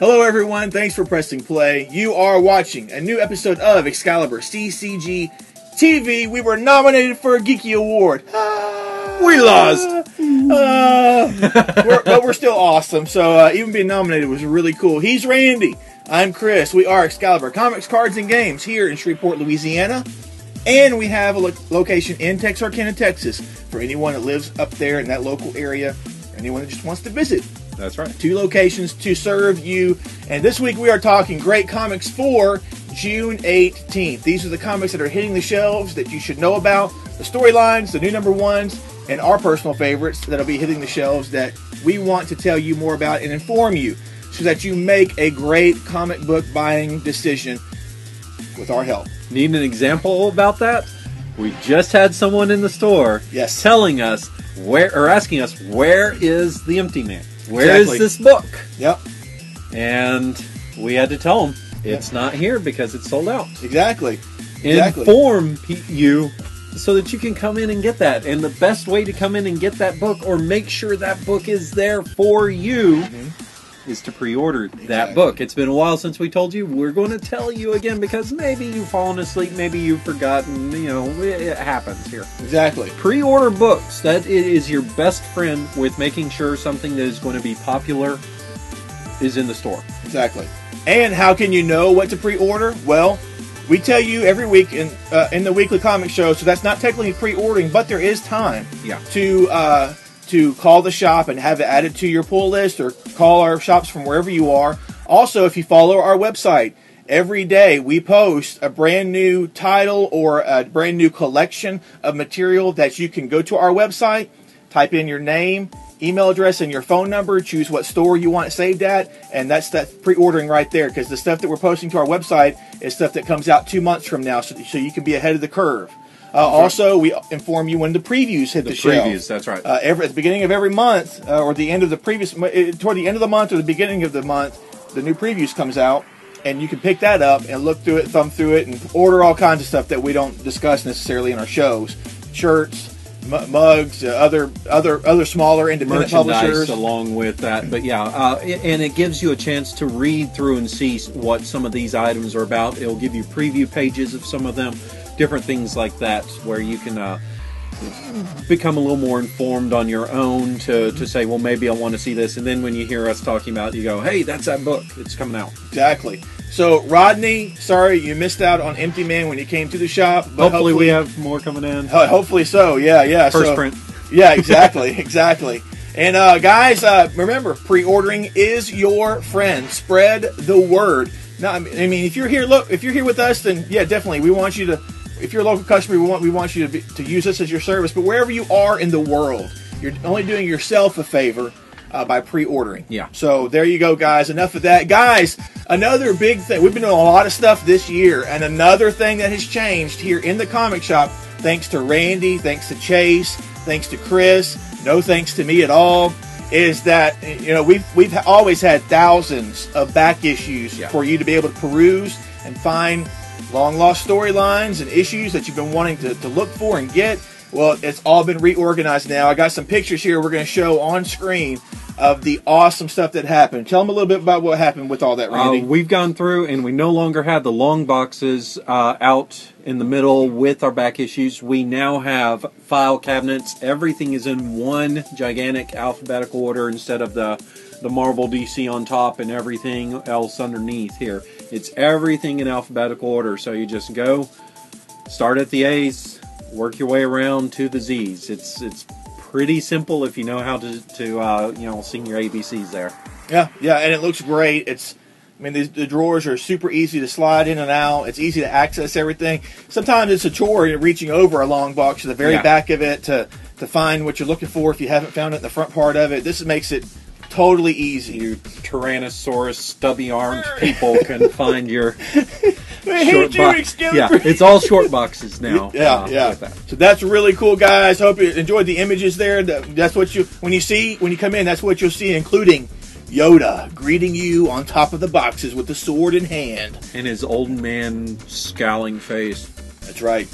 Hello everyone, thanks for pressing play. You are watching a new episode of ExcaliburCCGTV. We were nominated for a Geeky Award. We lost! But we're still awesome, so even being nominated was really cool. He's Randy. I'm Chris. We are Excalibur Comics, Cards, and Games here in Shreveport, Louisiana. And we have a location in Texarkana, Texas for anyone that lives up there in that local area, or anyone that just wants to visit. That's right. 2 locations to serve you. And this week we are talking great comics for June 18th. These are the comics that are hitting the shelves that you should know about. The storylines, the new #1s, and our personal favorites that'll be hitting the shelves that we want to tell you more about and inform you so that you make a great comic book buying decision with our help. Need an example about that? We just had someone in the store telling us asking us, where is the Empty Man? Where is this book? Yep. And we had to tell them it's not here because it's sold out. Exactly. Inform you so that you can come in and get that. And the best way to come in and get that book or make sure that book is there for you is to pre-order that book. It's been a while since we told you. We're going to tell you again because maybe you've fallen asleep, maybe you've forgotten. You know, it happens here. Exactly. Pre-order books. That is your best friend with making sure something that is going to be popular is in the store. Exactly. And how can you know what to pre-order? Well, we tell you every week in the weekly comic show, so that's not technically pre-ordering, but there is time to call the shop and have it added to your pull list, or call our shops from wherever you are. Also, if you follow our website, every day we post a brand new title or a brand new collection of material that you can go to our website, type in your name, email address, and your phone number, choose what store you want it saved at, and that's that pre-ordering right there, because the stuff that we're posting to our website is stuff that comes out 2 months from now, so you can be ahead of the curve. Also, we inform you when the previews hit the shelves. Previews, that's right. At the beginning of every month, or the end of the previous, toward the end of the month or the beginning of the month, the new previews comes out, and you can pick that up and look through it, thumb through it, and order all kinds of stuff that we don't discuss necessarily in our shows. Shirts, mugs, other smaller independent publishers along with that. But yeah, and it gives you a chance to read through and see what some of these items are about. It'll give you preview pages of some of them. Different things like that, where you can become a little more informed on your own to say, well, maybe I want to see this. And then when you hear us talking about it, you go, hey, that's that book. It's coming out. Exactly. So, Rodney, sorry you missed out on Empty Man when you came to the shop. But hopefully we have more coming in. Hopefully so, yeah. First print. Yeah, exactly, exactly. And guys, remember, pre-ordering is your friend. Spread the word. Now, I mean, if you're here with us, then yeah, definitely, we want you to. If you're a local customer, we want you to use us as your service. But wherever you are in the world, you're only doing yourself a favor by pre-ordering. Yeah. So there you go, guys. Enough of that, guys. Another big thing. We've been doing a lot of stuff this year, and another thing that has changed here in the comic shop, thanks to Randy, thanks to Chase, thanks to Chris, no thanks to me at all, is that we've always had thousands of back issues for you to be able to peruse and find long lost storylines and issues that you've been wanting to look for and get. Well, it's all been reorganized now. I got some pictures here we're going to show on screen of the awesome stuff that happened. Tell them a little bit about what happened with all that, Randy. We've gone through, and we no longer have the long boxes out in the middle with our back issues. We now have file cabinets. Everything is in one gigantic alphabetical order instead of the Marvel DC on top and everything else underneath here. It's everything in alphabetical order. So you just go, start at the A's, work your way around to the Z's. It's pretty simple if you know how to sing your ABCs there. Yeah, and it looks great. The drawers are super easy to slide in and out. It's easy to access everything. Sometimes it's a chore reaching over a long box to the very back of it to find what you're looking for if you haven't found it in the front part of it. This makes it totally easy. You Tyrannosaurus stubby-armed people can find your short box. Yeah, it's all short boxes now. Yeah. So that's really cool, guys. Hope you enjoyed the images there. That's what when you come in, that's what you'll see, including Yoda greeting you on top of the boxes with the sword in hand. And his old man scowling face. That's right.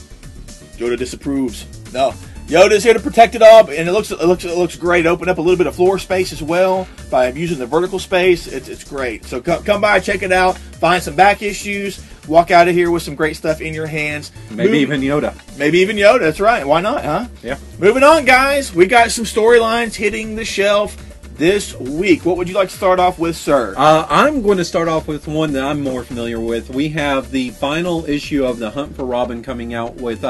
Yoda disapproves. No. Yoda's here to protect it all, and it looks great. Open up a little bit of floor space as well by using the vertical space. It's great. So come by, check it out, find some back issues, walk out of here with some great stuff in your hands. Maybe even Yoda. Maybe even Yoda. That's right. Why not? Huh? Yeah. Moving on, guys. We got some storylines hitting the shelf this week. What would you like to start off with, sir? I'm going to start off with one that I'm more familiar with. We have the final issue of The Hunt for Robin coming out with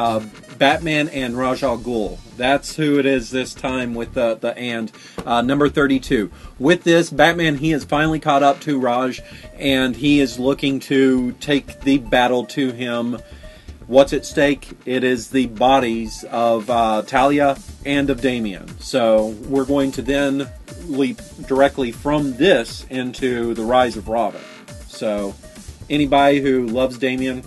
Batman and Ra's al Ghul. That's who it is this time with the number 32. With this, Batman, he is finally caught up to Raj, and he is looking to take the battle to him. What's at stake? It is the bodies of Talia and of Damian. So we're going to then leap directly from this into the rise of Robin. So anybody who loves Damian,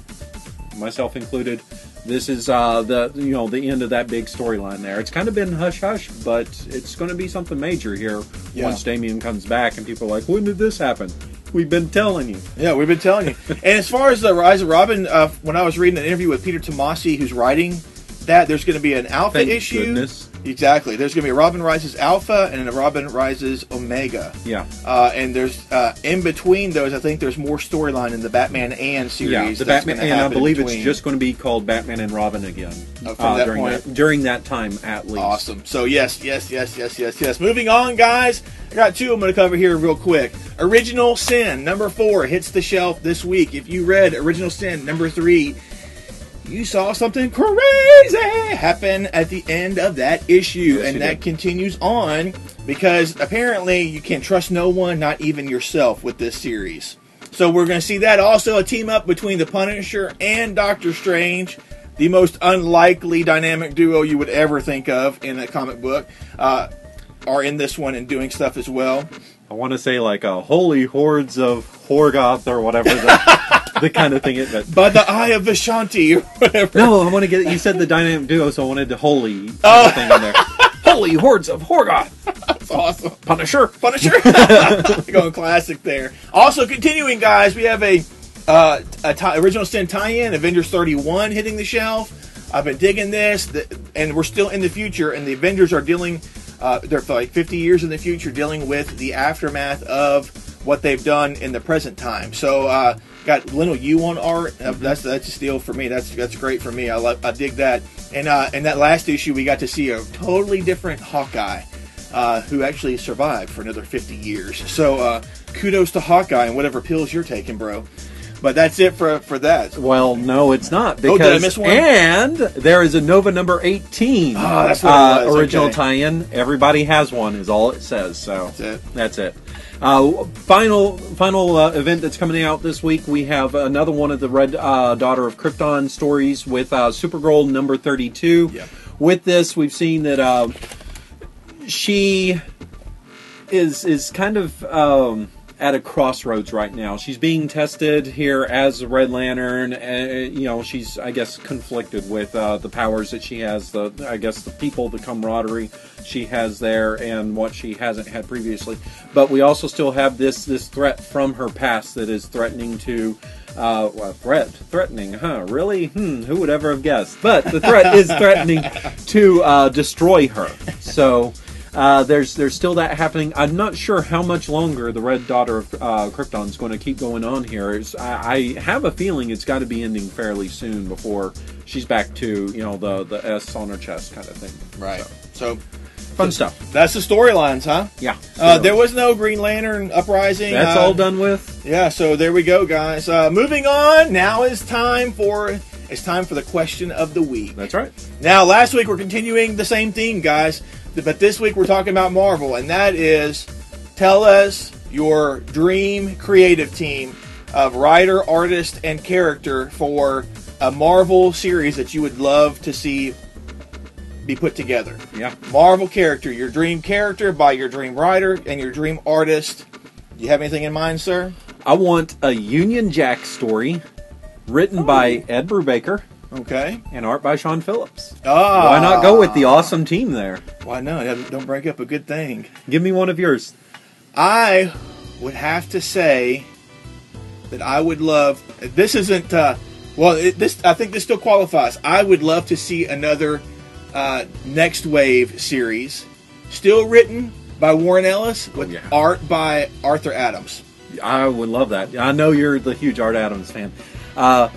myself included, this is the end of that big storyline there. It's kind of been hush-hush, but it's going to be something major here once Damian comes back and people are like, when did this happen? We've been telling you. Yeah, we've been telling you. And as far as the Rise of Robin, when I was reading an interview with Peter Tomasi, who's writing that, there's going to be an Alpha issue. Goodness. Exactly. There's going to be a Robin Rises Alpha and a Robin Rises Omega. Yeah. And there's in between those, I think there's more storyline in the Batman and series. Yeah, the Batman, and I believe it's just going to be called Batman and Robin again. From that point. During that time, at least. Awesome. So yes. Moving on, guys. I got two I'm going to cover here real quick. Original Sin, number 4, hits the shelf this week. If you read Original Sin, number 3, you saw something crazy happen at the end of that issue. Yes, and that continues on because apparently you can trust no one, not even yourself, with this series. So we're going to see that. Also a team up between the Punisher and Doctor Strange. The most unlikely dynamic duo you would ever think of in a comic book are in this one and doing stuff as well. I want to say like a holy hordes of Horgoth or whatever the kind of thing it is. By the eye of Vishanti or whatever. No, I want to get you said the dynamic duo, so I wanted the holy thing in there. Holy hordes of Horgoth. That's awesome. Punisher. Going classic there. Also continuing, guys, we have a Original Sin tie-in, Avengers 31 hitting the shelf. I've been digging this, and we're still in the future, and the Avengers are dealing. They're like 50 years in the future, dealing with the aftermath of what they've done in the present time. So, got Leno Yu on art. That's a steal for me. That's great for me. I dig that. And in that last issue, we got to see a totally different Hawkeye, who actually survived for another 50 years. So, kudos to Hawkeye and whatever pills you're taking, bro. But that's it for that. Well, no, it's not. Because, did I miss one? And there is a Nova number 18 that's what it was. Original tie-in. Everybody has one, is all it says. So that's it. Final event that's coming out this week, we have another one of the Red Daughter of Krypton stories with Supergirl number 32. Yep. With this, we've seen that she is kind of at a crossroads right now. She's being tested here as a Red Lantern. She's, I guess, conflicted with the powers that she has, the people, the camaraderie she has there, and what she hasn't had previously. But we also still have this threat from her past that is threatening to... threatening, huh? Really? Who would ever have guessed? But the threat is threatening to destroy her. So... there's still that happening. I'm not sure how much longer the Red Daughter of Krypton is going to keep going on here. I have a feeling it's got to be ending fairly soon before she's back to the S on her chest kind of thing. Right. So fun stuff. That's the storylines, huh? Yeah. There was no Green Lantern Uprising. That's all done with. Yeah. So there we go, guys. Moving on. Now is time for the question of the week. That's right. Now, last week we're continuing the same theme, guys. But this week we're talking about Marvel, and that is, tell us your dream creative team of writer, artist, and character for a Marvel series that you would love to see be put together. Yeah. Marvel character, your dream character by your dream writer and your dream artist. Do you have anything in mind, sir? I want a Union Jack story written by Ed Brubaker. Okay. And art by Sean Phillips. Why not go with the awesome team there? Why not? Don't break up a good thing. Give me one of yours. I would have to say that I would love... This isn't... I think this still qualifies. I would love to see another Next Wave series, still written by Warren Ellis with art by Arthur Adams. I would love that. I know you're the huge Art Adams fan. I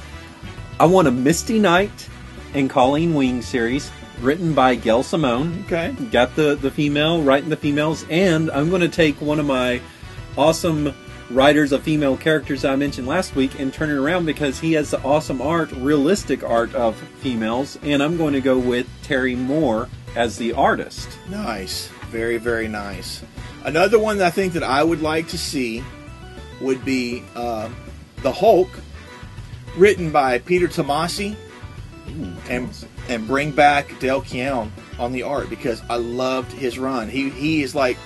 want a Misty Knight and Colleen Wing series written by Gail Simone. Okay. Got the female, writing the females, and I'm going to take one of my awesome writers of female characters I mentioned last week and turn it around because he has the awesome art, realistic art of females, and I'm going to go with Terry Moore as the artist. Nice. Very, very nice. Another one that I think that I would like to see would be The Hulk, written by Peter Tomasi, and bring back Dale Keown on the art because I loved his run. He is like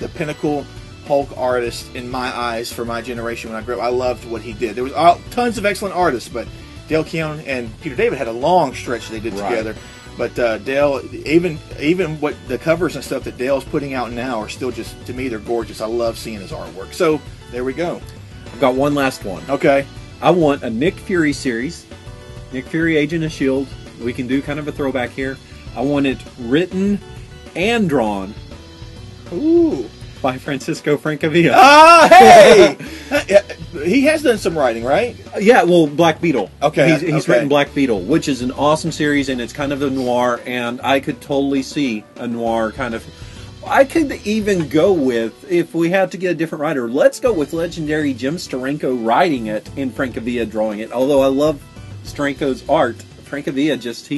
the pinnacle Hulk artist in my eyes for my generation when I grew up. I loved what he did. There was tons of excellent artists, but Dale Keown and Peter David had a long stretch they did together. But Dale, even what the covers and stuff that Dale's putting out now are still just, to me, they're gorgeous. I love seeing his artwork. So there we go. I've got one last one. Okay. I want a Nick Fury series. Nick Fury, Agent of S.H.I.E.L.D. We can do kind of a throwback here. I want it written and drawn. Ooh. By Francisco Francavilla. Ah, hey! He has done some writing, right? Yeah, well, Black Beetle. Okay. He's written Black Beetle, which is an awesome series, and it's kind of a noir, and I could totally see a noir kind of... I could even go with, if we had to get a different writer, let's go with legendary Jim Steranko writing it and Francavilla drawing it. Although I love Steranko's art, Francavilla just,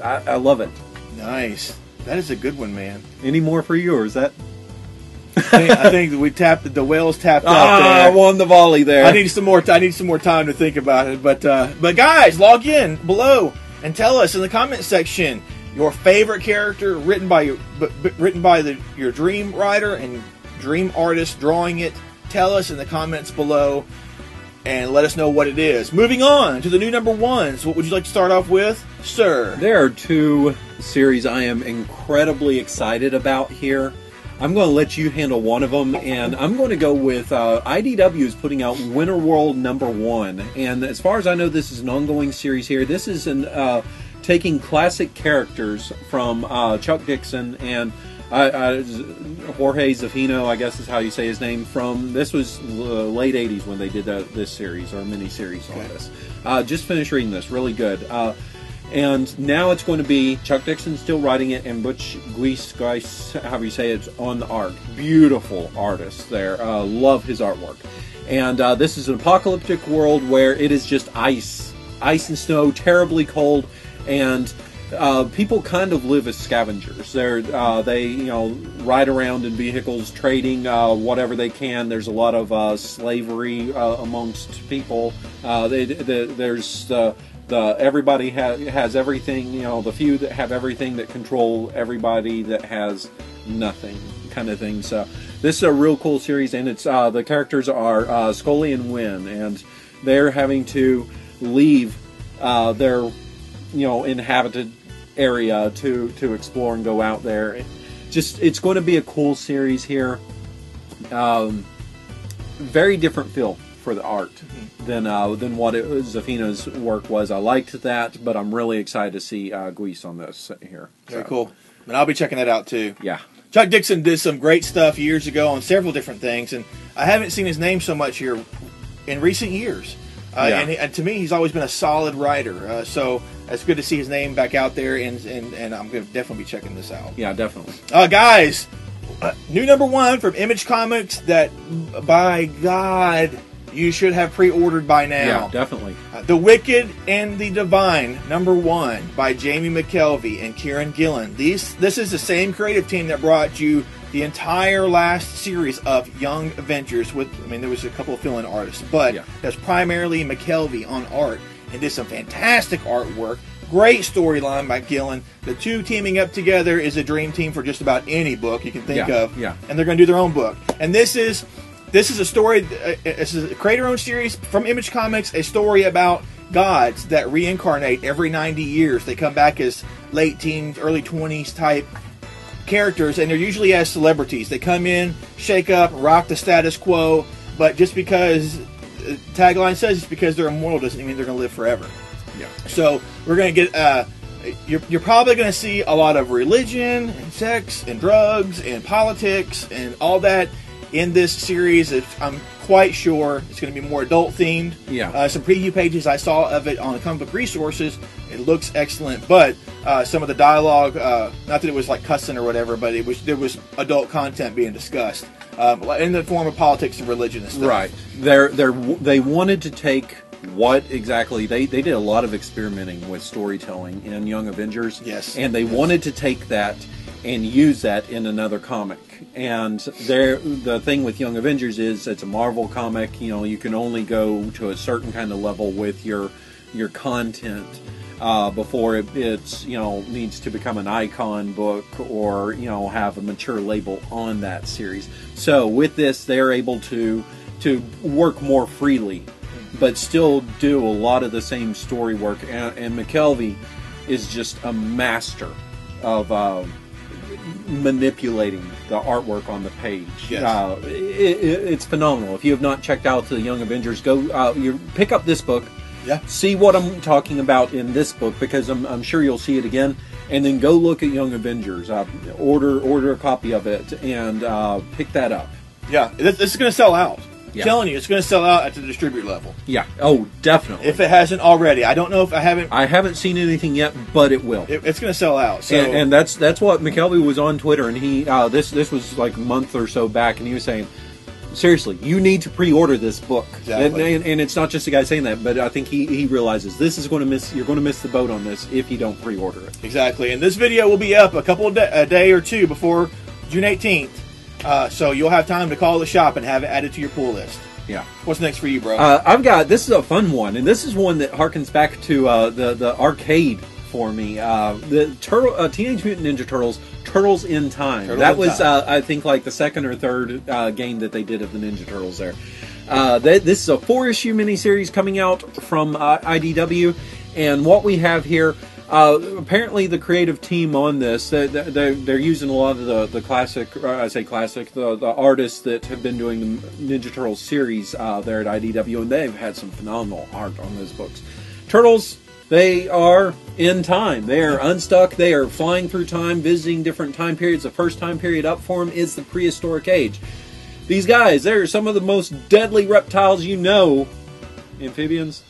I love it. Nice. That is a good one, man. Any more for you, or is that... I think we tapped the whales tapped out there. I won the volley there. I need some more time to think about it. But guys, log in below and tell us in the comment section your favorite character written by your dream writer and dream artist drawing it. Tell us in the comments below and let us know what it is. Moving on to the new number ones. What would you like to start off with, sir? There are two series I am incredibly excited about here. I'm going to let you handle one of them, and I'm going to go with IDW is putting out Winterworld #1, and as far as I know, this is an ongoing series here. This is taking classic characters from Chuck Dixon and Jorge Zafino, I guess is how you say his name. This was the late '80s when they did this series or mini-series on this. Just finished reading this, really good. And now it's going to be Chuck Dixon still writing it, and Butch Guice, however you say it, on the art. Beautiful artist there. Love his artwork. And this is an apocalyptic world where it is just ice and snow, terribly cold, and people kind of live as scavengers. They ride around in vehicles, trading whatever they can. There's a lot of slavery amongst people. Everybody has everything, the few that have everything that control everybody that has nothing, kind of thing. So this is a real cool series, and it's the characters are Scully and Wynn, and they're having to leave their inhabited area to explore and go out there. It's going to be a cool series here. Very different feel for the art than what Zafino's work was. I liked that, but I'm really excited to see Guice on this here. Very cool. And I'll be checking that out too. Yeah. Chuck Dixon did some great stuff years ago on several different things, and I haven't seen his name so much here in recent years. And to me, he's always been a solid writer. So it's good to see his name back out there, and I'm going to definitely be checking this out. Yeah, definitely. Guys, new #1 from Image Comics that, by God, you should have pre-ordered by now. Yeah, definitely. The Wicked and the Divine, #1 by Jamie McKelvey and Kieran Gillen. This is the same creative team that brought you the entire last series of Young Avengers. There was a couple of fill-in artists, but that's primarily McKelvey on art, and did some fantastic artwork. Great storyline by Gillen. The two teaming up together is a dream team for just about any book you can think of. Yeah. And they're going to do their own book. And this is a story. This is a creator-owned series from Image Comics. A story about gods that reincarnate every 90 years. They come back as late teens, early 20s type characters, and they're usually as celebrities. They come in, shake up, rock the status quo. But just because tagline says it's because they're immortal doesn't mean they're going to live forever. Yeah. So we're going to get you're probably going to see a lot of religion and sex and drugs and politics and all that in this series. I'm quite sure it's going to be more adult themed. Yeah. Some preview pages I saw of it on the Comic Book Resources. It looks excellent, but some of the dialogue, not that it was like cussing or whatever, but there was adult content being discussed in the form of politics and religion and stuff. Right. They wanted to take what exactly they did a lot of experimenting with storytelling in Young Avengers. Yes. And they wanted to take that and use that in another comic. And the thing with Young Avengers is it's a Marvel comic. You know, you can only go to a certain kind of level with your content before it's needs to become an icon book or have a mature label on that series. So with this, they're able to work more freely, but still do a lot of the same story work. And McKelvey is just a master of manipulating the artwork on the page. Yes. It's phenomenal. If you have not checked out the Young Avengers, go pick up this book. Yeah. See what I'm talking about in this book, because I'm sure you'll see it again. And then go look at Young Avengers. Order a copy of it and pick that up. Yeah, this is going to sell out. Yeah. I'm telling you, it's going to sell out at the distributor level. Yeah. Oh, definitely. If it hasn't already. I don't know if I haven't seen anything yet, but it will. It's going to sell out. So. And that's what McKelvey was on Twitter, and he this was like a month or so back, and he was saying, seriously, you need to pre-order this book. Exactly. And it's not just a guy saying that, but I think he realizes you're going to miss the boat on this if you don't pre-order it. Exactly. And this video will be up a day or two before June 18th. So you'll have time to call the shop and have it added to your pull list. Yeah. What's next for you, bro? This is a fun one, and this is one that harkens back to the arcade for me. The Teenage Mutant Ninja Turtles, Turtles in Time. I think, like the second or third game that they did of the Ninja Turtles there. This is a 4-issue miniseries coming out from IDW, and what we have here, apparently the creative team on this, they're using a lot of the classic, the artists that have been doing the Ninja Turtles series there at IDW, and they've had some phenomenal art on those books. Turtles, they are in time. They are unstuck. They are flying through time, visiting different time periods. The first time period up for them is the prehistoric age. These guys, they're some of the most deadly reptiles you know. Amphibians?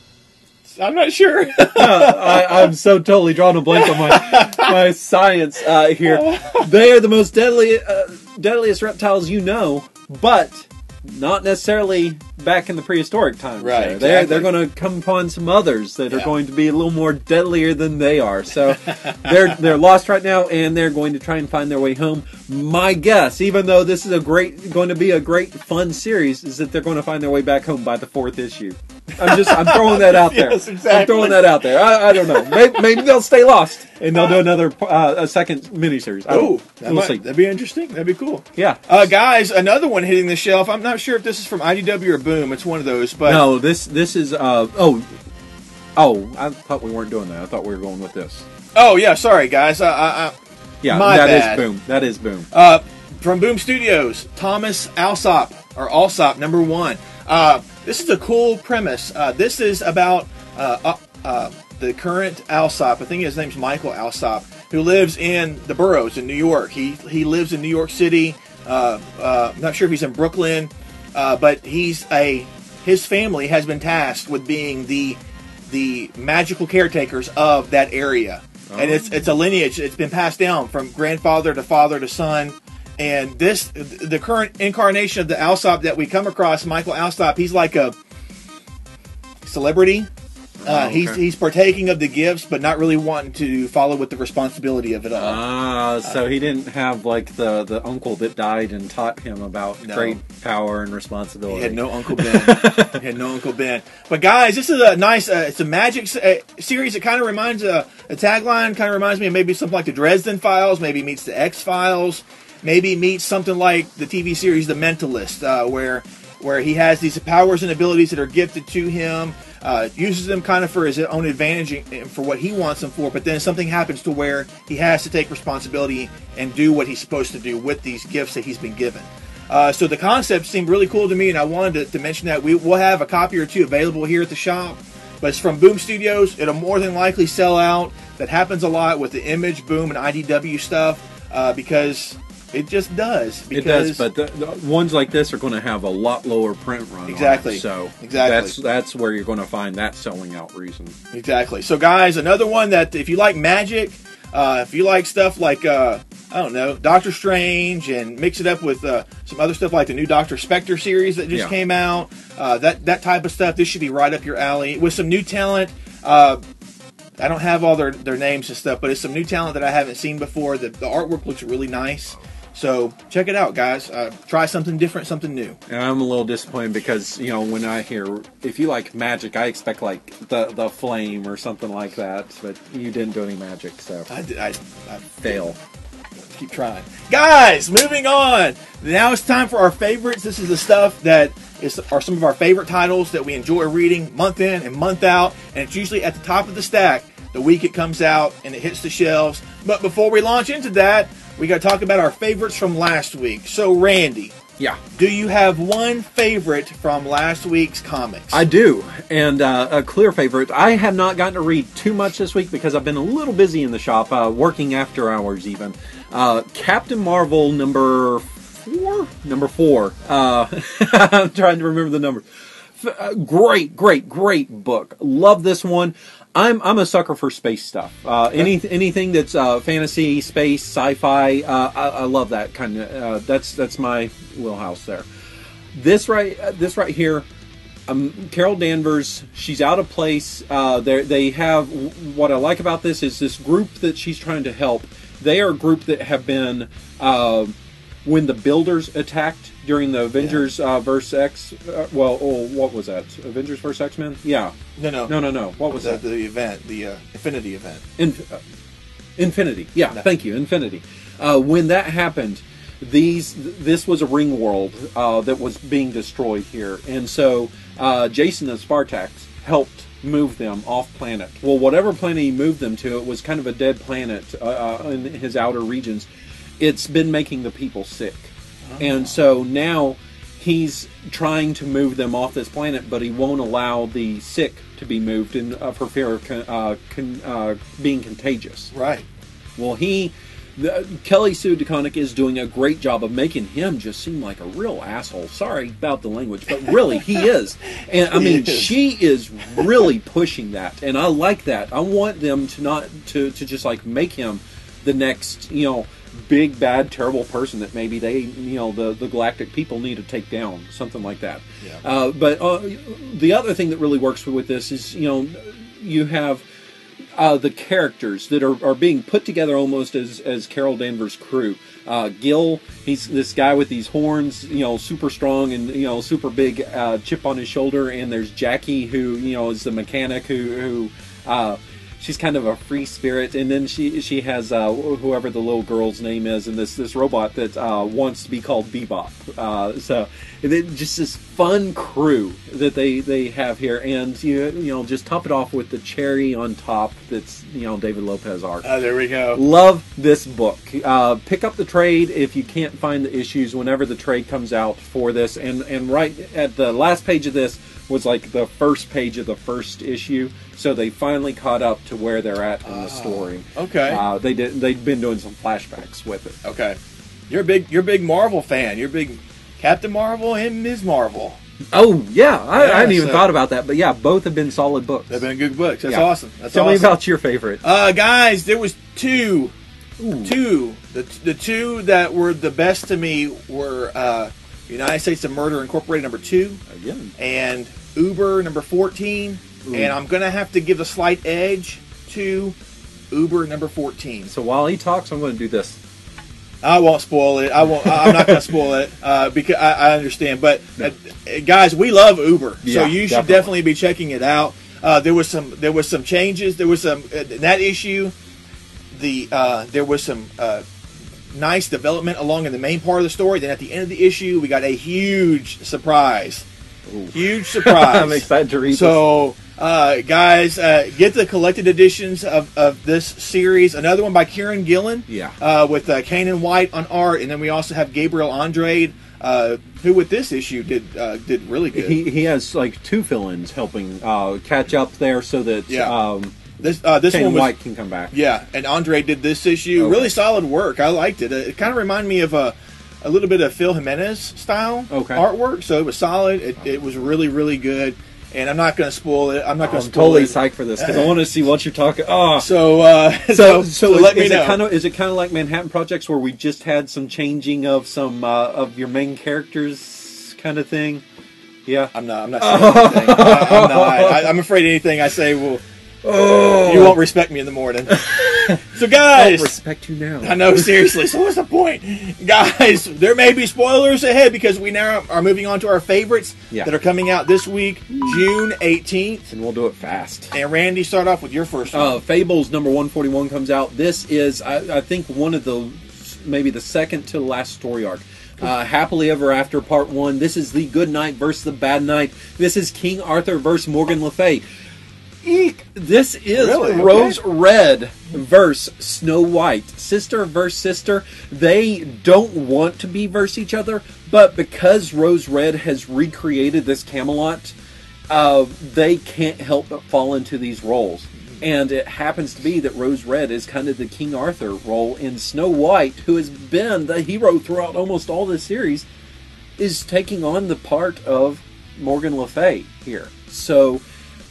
I'm not sure. I'm so totally drawing a blank on my science here. They are the most deadliest reptiles you know, but not necessarily back in the prehistoric times. Right. Exactly. They're going to come upon some others that are going to be a little more deadlier than they are. So they're lost right now, and they're going to try and find their way home. My guess, even though this is going to be a great fun series, is that they're going to find their way back home by the 4th issue. I'm throwing that out there. Yes, exactly. I'm throwing that out there. I don't know. Maybe they'll stay lost and they'll do another a second miniseries. That'd be interesting. That'd be cool. Yeah. Guys, another one hitting the shelf. I'm not sure if this is from IDW or Boom. It's one of those. But no, this is I thought we weren't doing that. I thought we were going with this. Oh yeah, sorry guys. Yeah, my that bad. is Boom. That is Boom. From Boom Studios, Thomas Alsop #1. This is a cool premise. This is about the current Alsop. I think his name's Michael Alsop, who lives in the boroughs in New York. He lives in New York City. Not sure if he's in Brooklyn, but his family has been tasked with being the magical caretakers of that area, and it's a lineage. It's been passed down from grandfather to father to son. And the current incarnation of the Alsop that we come across, Michael Alsop, he's like a celebrity. He's partaking of the gifts, but not really wanting to follow with the responsibility of it all. So he didn't have like the uncle that died and taught him about great power and responsibility. He had no Uncle Ben. But guys, this is a nice. It's a magic series. It kind of reminds the tagline kind of reminds me of maybe something like the Dresden Files. Maybe meets the X-Files. Maybe meets something like the TV series The Mentalist, where he has these powers and abilities that are gifted to him, uses them kind of for his own advantage and for what he wants them for, but then something happens to where he has to take responsibility and do what he's supposed to do with these gifts that he's been given. So the concept seemed really cool to me, and I wanted to mention that. We'll have a copy or two available here at the shop, but it's from Boom Studios. It'll more than likely sell out. that happens a lot with the Image, Boom, and IDW stuff because it just does. It does, but the ones like this are going to have a lot lower print run. Exactly. On it, so exactly. That's where you're going to find that selling out reason. Exactly. So, guys, another one that if you like magic, if you like stuff like I don't know, Doctor Strange, and mix it up with some other stuff like the new Doctor Spectre series that just came out, that type of stuff, this should be right up your alley with some new talent. I don't have all their names and stuff, but it's some new talent that I haven't seen before. The artwork looks really nice. So check it out, guys. Try something different, something new. And I'm a little disappointed because, when I hear, if you like magic, I expect like the flame or something like that. But you didn't do any magic, so I fail. Keep trying. Guys, moving on. Now it's time for our favorites. This is the stuff that are some of our favorite titles that we enjoy reading month in and month out. And it's usually at the top of the stack the week it comes out and it hits the shelves. But before we launch into that, we got to talk about our favorites from last week. So, Randy. Yeah. Do you have one favorite from last week's comics? I do, and a clear favorite. I have not gotten to read too much this week because I've been a little busy in the shop, working after hours even. Captain Marvel number 4? Number 4. I'm trying to remember the number. Great book. Love this one. I'm a sucker for space stuff. Anything that's fantasy, space, sci-fi. I love that kind of. That's my wheelhouse there. This right here. Carol Danvers. She's out of place. They have what I like about this is this group that she's trying to help. They are a group that have been when the Builders attacked during the Avengers versus X. What was that? Avengers versus X-Men? Yeah. No. What was that? The event, the Infinity event. Infinity. Yeah. No. Thank you. Infinity. When that happened, this was a ring world that was being destroyed here, and so Jason of Spartax helped move them off planet. Well, whatever planet he moved them to, it was kind of a dead planet in his outer regions. It's been making the people sick. And so now he's trying to move them off this planet, but he won't allow the sick to be moved for fear of being contagious. Right. Well, Kelly Sue DeConnick is doing a great job of making him just seem like a real asshole. Sorry about the language, but really, he is. And I mean, she is really pushing that, and I like that. I want them to just like make him the next, big, bad, terrible person that maybe they, the galactic people need to take down, something like that. Yeah. But the other thing that really works with this is, you have the characters that are being put together almost as Carol Danvers' crew. Ghul, he's this guy with these horns, super strong and, super big chip on his shoulder. And there's Jackie, who, is the mechanic who she's kind of a free spirit, and then she has whoever the little girl's name is, and this robot that wants to be called Bebop. So just this fun crew that they have here, and just top it off with the cherry on top. That's David Lopez art. Oh, there we go. Love this book. Pick up the trade if you can't find the issues. Whenever the trade comes out for this, and right at the last page of this was like the first page of the first issue. So they finally caught up to where they're at in the story. Okay. They've been doing some flashbacks with it. Okay. You're a big Marvel fan. You're a big Captain Marvel and Ms. Marvel. Oh yeah, I hadn't even thought about that. But yeah, both have been solid books. They've been good books. That's awesome. Tell me about your favorite. Guys, there was two. Two. The two that were the best to me were United States of Murder Incorporated number 2. Again. And Uber number 14. Ooh. And I'm going to have to give a slight edge to Uber number 14. So while he talks, I'm going to do this. I won't spoil it. I'm not going to spoil it because I understand. But guys, we love Uber, so you should definitely be checking it out. There was some changes. There was some in that issue. There was some nice development along in the main part of the story. Then at the end of the issue, we got a huge surprise. Ooh. Huge surprise. I'm excited to read this. So, guys, get the collected editions of this series. Another one by Kieran Gillen. Yeah. With Kanan White on art, and then we also have Gabriel Andrade, who with this issue did really good. He has like 2 fill-ins helping catch up there, so that This Shane one was White can come back. Yeah, and Andre did this issue. Okay. Really solid work. I liked it. It kind of reminded me of a little bit of Phil Jimenez style artwork. So it was solid. It was really, really good. And I'm not going to spoil it. I'm totally psyched for this because I want to see what you're talking. Oh, so let me know. Is it kind of like Manhattan Projects where we just had some changing of some of your main characters, kind of thing? Yeah, I'm not saying anything. I'm not. I'm afraid anything I say will. Oh. You won't respect me in the morning. So, guys, I'll respect you now. I know, seriously. So, what's the point, guys? There may be spoilers ahead because we now are moving on to our favorites that are coming out this week, June 18th, and we'll do it fast. And Randy, start off with your first one. Fables number 141 comes out. This is, I think, one of the maybe the second to the last story arc. Happily Ever After Part 1. This is the Good Knight versus the Bad Knight. This is King Arthur versus Morgan Le Fay. Eek! This is Rose Red versus Snow White. Sister versus sister. They don't want to be versus each other, but because Rose Red has recreated this Camelot, they can't help but fall into these roles. And it happens to be that Rose Red is kind of the King Arthur role, and Snow White, who has been the hero throughout almost all the series, is taking on the part of Morgan Le Fay here. So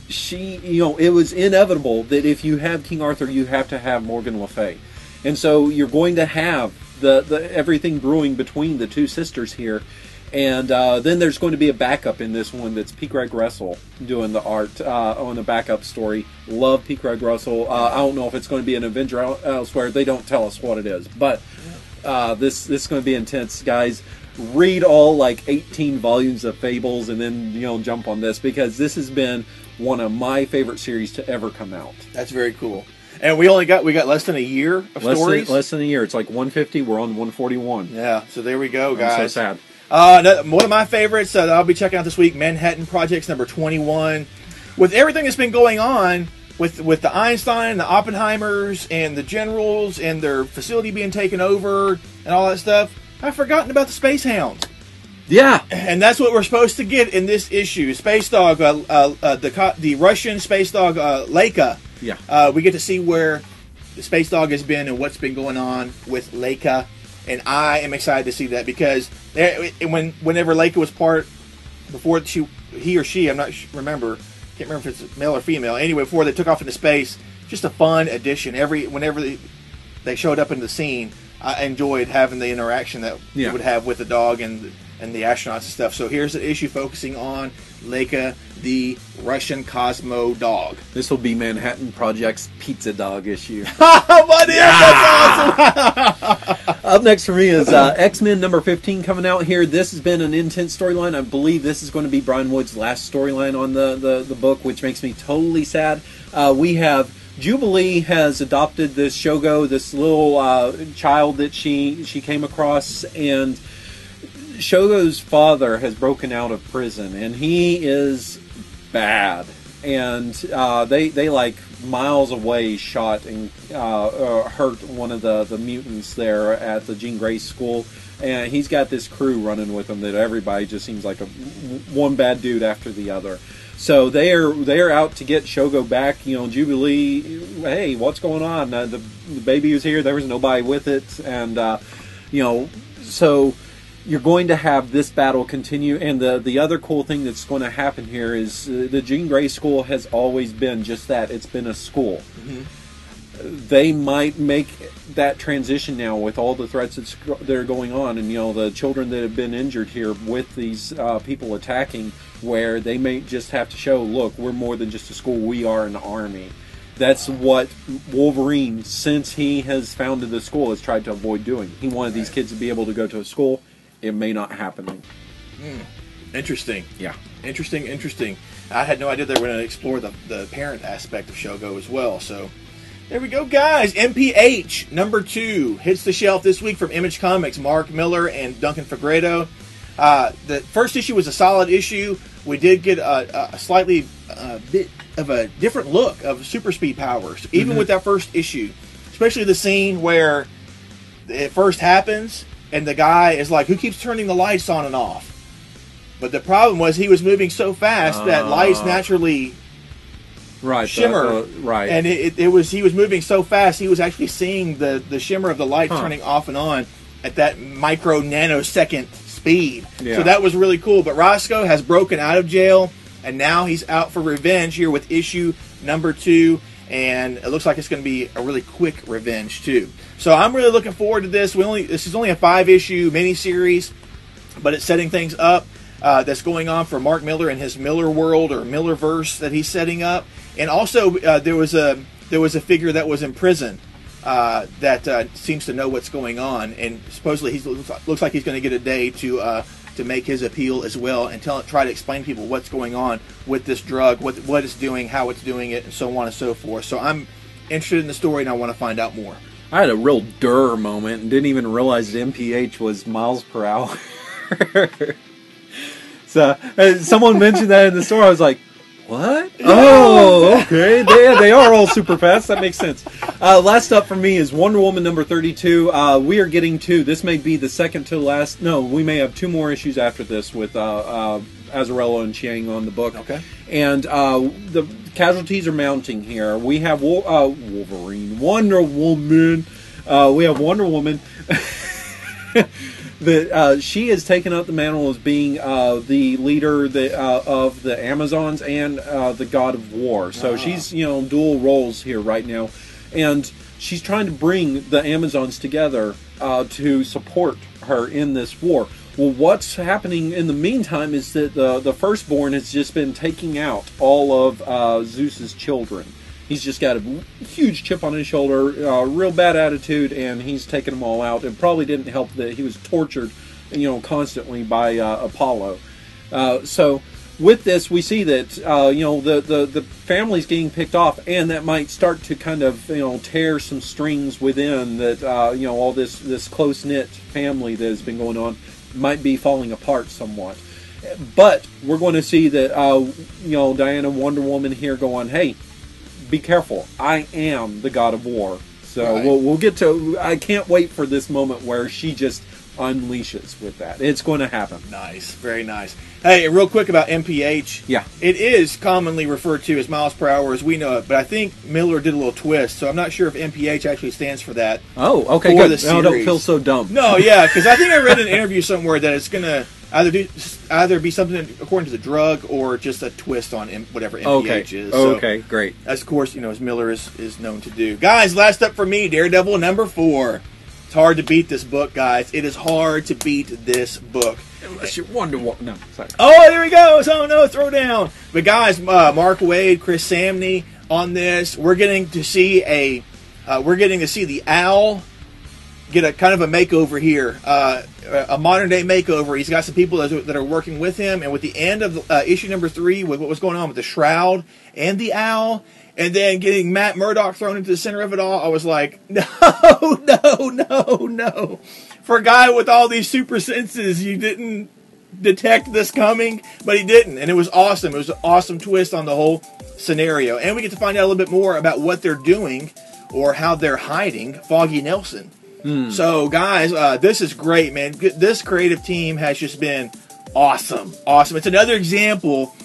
it was inevitable that if you have King Arthur, you have to have Morgan Le Fay. And so you're going to have the everything brewing between the two sisters here. And then there's going to be a backup in this one that's P. Greg Russell doing the art on the backup story. Love P. Greg Russell. I don't know if it's going to be an Avenger elsewhere. They don't tell us what it is. But this is going to be intense, guys. Read all 18 volumes of Fables and then jump on this because this has been one of my favorite series to ever come out. That's very cool. And we got less than a year of stories. Less than a year. It's like 150. We're on 141. Yeah. So there we go, guys. I'm so sad. One of my favorites that I'll be checking out this week, Manhattan Projects number 21. With everything that's been going on with the Einstein, the Oppenheimers, and the generals, and their facility being taken over, and all that stuff, I've forgotten about the Space Hounds. Yeah, and that's what we're supposed to get in this issue. Space Dog, the Russian Space Dog, Leica. Yeah, we get to see where the Space Dog has been and what's been going on with Leica, and I am excited to see that because whenever Leica was before he or she, can't remember if it's male or female. Anyway, before they took off into space, just a fun addition. Whenever they showed up in the scene, I enjoyed having the interaction that you would have with the dog and the astronauts and stuff. So here's an issue focusing on Leica, the Russian Cosmo dog. This will be Manhattan Project's Pizza Dog issue. What is? That's awesome! Up next for me is X-Men number 15 coming out here. This has been an intense storyline. I believe this is going to be Brian Wood's last storyline on the book, which makes me totally sad. We have Jubilee has adopted this Shogo, this little child that she came across, and Shogo's father has broken out of prison, and he is bad. And they miles away shot and hurt one of the mutants there at the Jean Grey school. And he's got this crew running with him that everybody just seems like one bad dude after the other. So they are out to get Shogo back. Jubilee, hey, what's going on? The baby was here. There was nobody with it, and so you're going to have this battle continue. And the other cool thing that's going to happen here is the Jean Grey school has always been just that. It's been a school. Mm-hmm. They might make that transition now with all the threats that are going on, and the children that have been injured here with these people attacking, where they may just have to show, look, we're more than just a school, we are an army. That's what Wolverine, since he has founded the school, has tried to avoid doing. He wanted these kids to be able to go to a school. It may not happen. Interesting. Yeah. Interesting. I had no idea they were going to explore the parent aspect of Shogo as well, so there we go, guys. MPH number 2 hits the shelf this week from Image Comics, Mark Miller and Duncan Fegredo. The first issue was a solid issue. We did get a slightly bit of a different look of super speed powers, even with that first issue. Especially the scene where it first happens, and the guy is like, who keeps turning the lights on and off? But the problem was he was moving so fast that lights naturally shimmer. Right. And he was moving so fast, he was actually seeing the shimmer of the light turning off and on at that micro nanosecond speed. Yeah. So that was really cool. But Roscoe has broken out of jail, and now he's out for revenge here with issue number 2. And it looks like it's going to be a really quick revenge, too. So I'm really looking forward to this. This is only a 5-issue miniseries, but it's setting things up. That's going on for Mark Millar and his Miller World or Millerverse that he's setting up. And also, there was a figure that was in prison that seems to know what's going on, and supposedly he looks like he's going to get a day to make his appeal as well, and try to explain to people what's going on with this drug, what it's doing, how it's doing it, and so on and so forth. So I'm interested in the story, and I want to find out more. I had a real durr moment and didn't even realize that MPH was miles per hour. So someone mentioned that in the store. I was like, what? Oh, okay. They are all super fast. That makes sense. Last up for me is Wonder Woman number 32. We are getting 2. This may be the second to last. No, we may have 2 more issues after this with Azzarello and Chiang on the book. Okay. And the casualties are mounting here. We have Wolverine, Wonder Woman. We have Wonder Woman. She has taken up the mantle as being the leader of the Amazons and the God of War. So she's dual roles here right now, and she's trying to bring the Amazons together to support her in this war. Well, what's happening in the meantime is that the firstborn has just been taking out all of Zeus's children. He's just got a huge chip on his shoulder, real bad attitude, and he's taken them all out. It probably didn't help that he was tortured, constantly by Apollo. So with this, we see that the family's getting picked off, and that might start to kind of tear some strings within that. All this close knit family that has been going on might be falling apart somewhat. But we're going to see that Diana Wonder Woman here going, hey, be careful. I am the God of War. So we'll get to... I can't wait for this moment where she just unleashes with that. It's going to happen. Nice. Very nice. Hey, real quick about MPH. Yeah. It is commonly referred to as miles per hour as we know it, but I think Miller did a little twist, so I'm not sure if MPH actually stands for that. Oh, okay, good. No, don't feel so dumb. No, yeah, because I think I read in an interview somewhere that it's going to either be something according to the drug or just a twist on whatever MPH is. So, okay, great. As, of course, as Miller is known to do. Guys, last up for me, Daredevil number 4. It's hard to beat this book, guys. It is hard to beat this book. Unless you Wonder Woman. No, sorry. Oh, there he goes. Oh, no, throw down. But, guys, Mark Waid, Chris Samney on this. We're getting to see the Owl get a kind of a makeover here, a modern-day makeover. He's got some people that are working with him, and with the end of issue number 3, with what was going on with the Shroud and the Owl, and then getting Matt Murdock thrown into the center of it all, I was like, no. For a guy with all these super senses, you didn't detect this coming, but he didn't, and it was awesome. It was an awesome twist on the whole scenario, and we get to find out a little bit more about what they're doing or how they're hiding Foggy Nelson. So, guys, this is great, man. This creative team has just been awesome. It's another example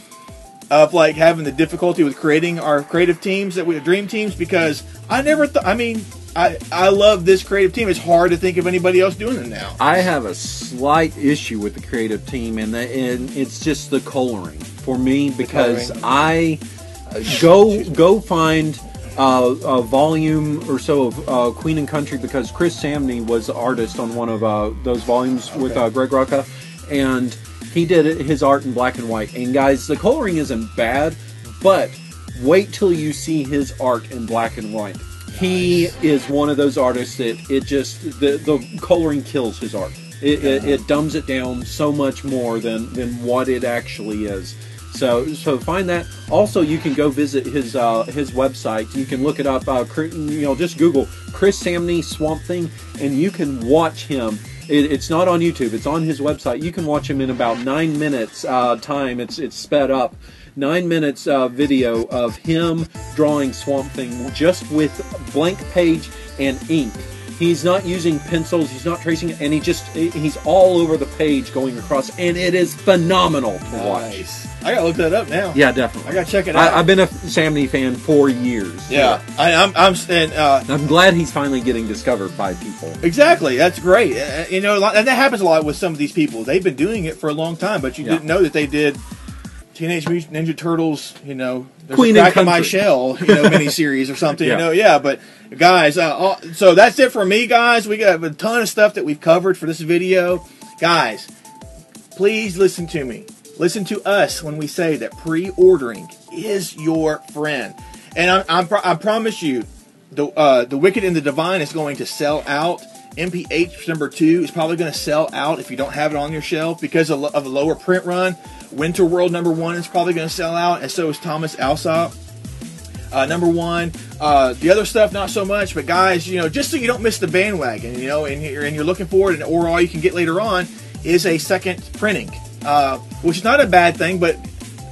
of like having the difficulty with creating our creative teams, dream teams, because I never thought. I mean, I love this creative team. It's hard to think of anybody else doing it now. I have a slight issue with the creative team, and it's just the coloring for me, because I go find a volume or so of Queen and Country, because Chris Samney was the artist on one of those volumes with Greg Rucka, and he did his art in black and white. And guys, the coloring isn't bad, but wait till you see his art in black and white. He is one of those artists that the coloring kills his art. It dumbs it down so much more than what it actually is. So find that. Also, you can go visit his website. You can look it up. Just Google Chris Samney Swamp Thing, and you can watch him. It's not on YouTube. It's on his website. You can watch him in about 9 minutes time. It's sped up. 9 minutes video of him drawing Swamp Thing just with blank page and ink. He's not using pencils. He's not tracing it, and he's all over the page going across, and it is phenomenal to watch. I gotta look that up now. Yeah, definitely. I gotta check it out. I've been a Samney fan for years. Yeah, I'm glad he's finally getting discovered by people. Exactly, that's great. You know, and that happens a lot with some of these people. They've been doing it for a long time, but you didn't know that they did Teenage Mutant Ninja Turtles. You know, Queen Crack in My Shell, you know, miniseries or something. You know, but guys, so that's it for me, guys. We got a ton of stuff that we've covered for this video, guys. Please listen to me. Listen to us when we say that pre-ordering is your friend. And I promise you, the Wicked and the Divine is going to sell out. MPH number 2 is probably going to sell out if you don't have it on your shelf because of the lower print run. Winterworld number 1 is probably going to sell out, and so is Thomas Alsop. Number 1. The other stuff, not so much. But guys, you know, just so you don't miss the bandwagon, you know, and you're looking for it, or all you can get later on is a second printing. Which is not a bad thing, but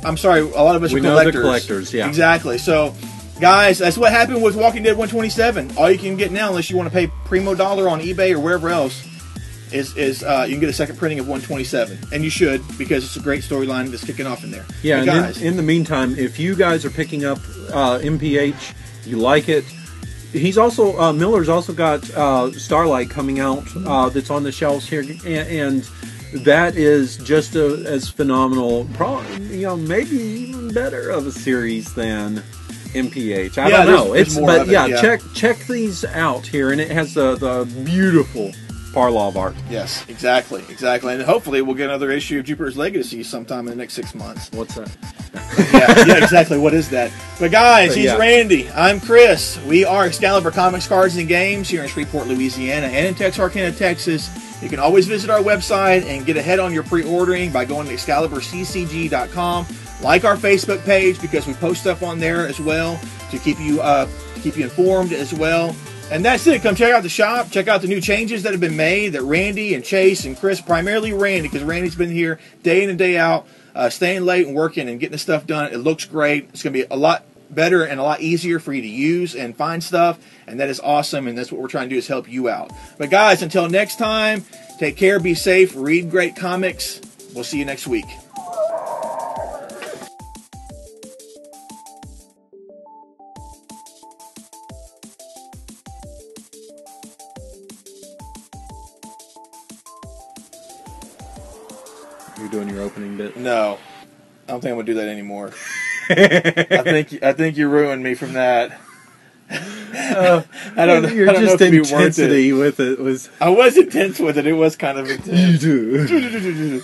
I'm sorry, a lot of us are collectors. We know the collectors, yeah. Exactly. So, guys, that's what happened with Walking Dead 127. All you can get now, unless you want to pay primo dollar on eBay or wherever else, is you can get a second printing of 127. And you should, because it's a great storyline that's kicking off in there. Yeah, and guys, in the meantime, if you guys are picking up MPH, you like it, he's also, Miller's also got Starlight coming out that's on the shelves here, and that is just as phenomenal, you know, maybe even better of a series than MPH. I don't know. Check these out here, and it has the beautiful Parlov art. Yes, exactly, and hopefully we'll get another issue of Jupiter's Legacy sometime in the next 6 months. What's that? yeah, exactly. What is that? But guys, he's Randy. I'm Chris. We are Excalibur Comics, Cards, and Games here in Shreveport, Louisiana, and in Texarkana, Texas. You can always visit our website and get ahead on your pre-ordering by going to ExcaliburCCG.com. Like our Facebook page because we post stuff on there as well to keep you informed as well. And that's it. Come check out the shop. Check out the new changes that have been made that Randy and Chase and Chris, primarily Randy, because Randy's been here day in and day out, staying late and working and getting the stuff done. It looks great. It's going to be a lot better and a lot easier for you to use and find stuff, and that is awesome, and that's what we're trying to do is help you out. But guys, until next time, take care, be safe, read great comics. We'll see you next week. You're doing your opening bit? No, I don't think I'm gonna do that anymore. I think you ruined me from that. I don't know. Your intensity with it was. I was intense with it. It was kind of intense. You do.